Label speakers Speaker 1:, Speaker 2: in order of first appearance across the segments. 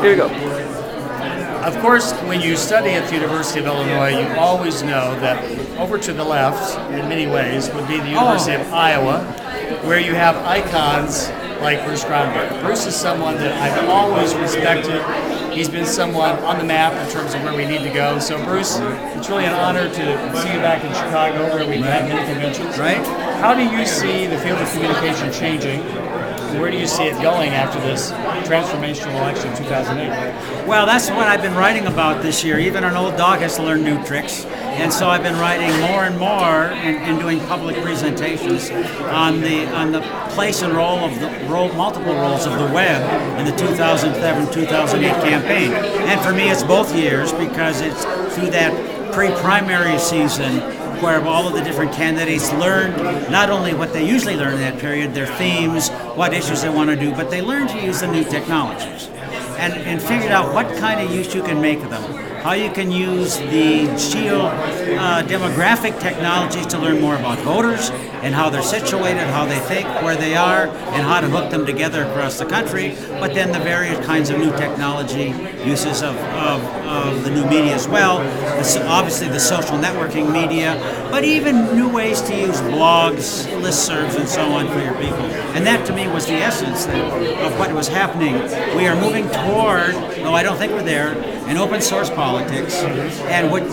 Speaker 1: Here you go.
Speaker 2: Of course, when you study at the University of Illinois, you always know that over to the left, in many ways, would be the University of Iowa, where you have icons like Bruce Gromberg. Bruce is someone that I've always respected. He's been someone on the map in terms of where we need to go. So, Bruce, it's really an honor to see you back in Chicago, where we've had many conventions.
Speaker 1: Right.
Speaker 2: How do you see the field of communication changing? Where do you see it going after this transformational election in 2008?
Speaker 1: Well, that's what I've been writing about this year. Even an old dog has to learn new tricks. And so I've been writing more and more and doing public presentations on the place and role of multiple roles of the web in the 2007-2008 campaign. And for me, it's both years because it's through that pre-primary season where all of the different candidates learned not only what they usually learn in that period, their themes, what issues they want to do, but they learned to use the new technologies and figured out what kind of use you can make of them. How you can use the demographic technologies to learn more about voters and how they're situated, how they think, where they are, and how to hook them together across the country. But then the various kinds of new technology uses of the new media as well. Obviously the social networking media, but even new ways to use blogs, listservs, and so on for your people. And that to me was the essence of what was happening. We are moving toward, though I don't think we're there, an open source politics, and which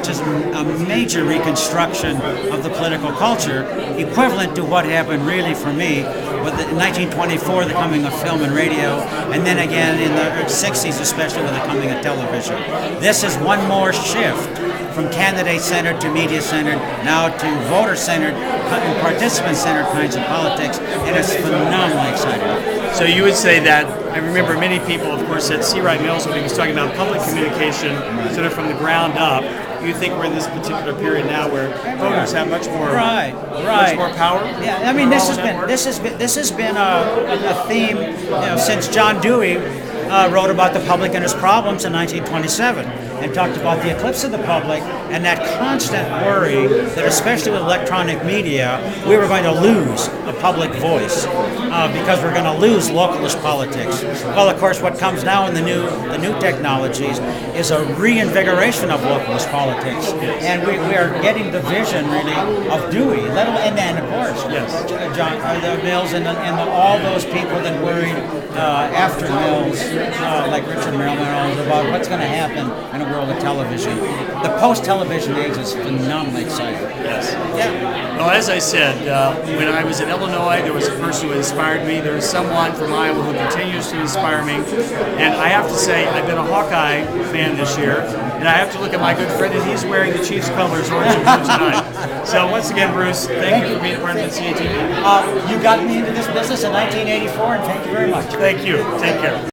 Speaker 1: is a major reconstruction of the political culture, equivalent to what happened really for me with in 1924, the coming of film and radio, and then again in the 60s, especially with the coming of television. This is one more shift from candidate-centered to media-centered, now to voter-centered and participant-centered kinds of politics, and it's phenomenally exciting.
Speaker 2: So you would say that, I remember many people, of course, at C. Wright Mills when he was talking about public communication sort of from the ground up. You think we're in this particular period now where voters have much more much more power?
Speaker 1: Yeah, I mean this has been a theme, since John Dewey wrote about the public and its problems in 1927 and talked about the eclipse of the public and that constant worry that especially with electronic media we were going to lose a public voice because we're going to lose localist politics. Well, of course, what comes now in the new technologies is a reinvigoration of localist politics, and we are getting the vision really of Dewey, and then of course John Mills and all those people that worried after Mills, like Richard Millman, about what's going to happen in a world of television. The post-television age is phenomenally exciting.
Speaker 2: Yes. Yeah. Well, as I said, when I was in Illinois, there was a person who inspired me. There is someone from Iowa who continues to inspire me. And I have to say, I've been a Hawkeye fan this year, and I have to look at my good friend, and he's wearing the Chiefs colors, orange and blue tonight. So once again, Bruce, thank you for being part of NCA TV.
Speaker 1: You got me into this business in 1984, and thank you very much.
Speaker 2: Thank you. Take care.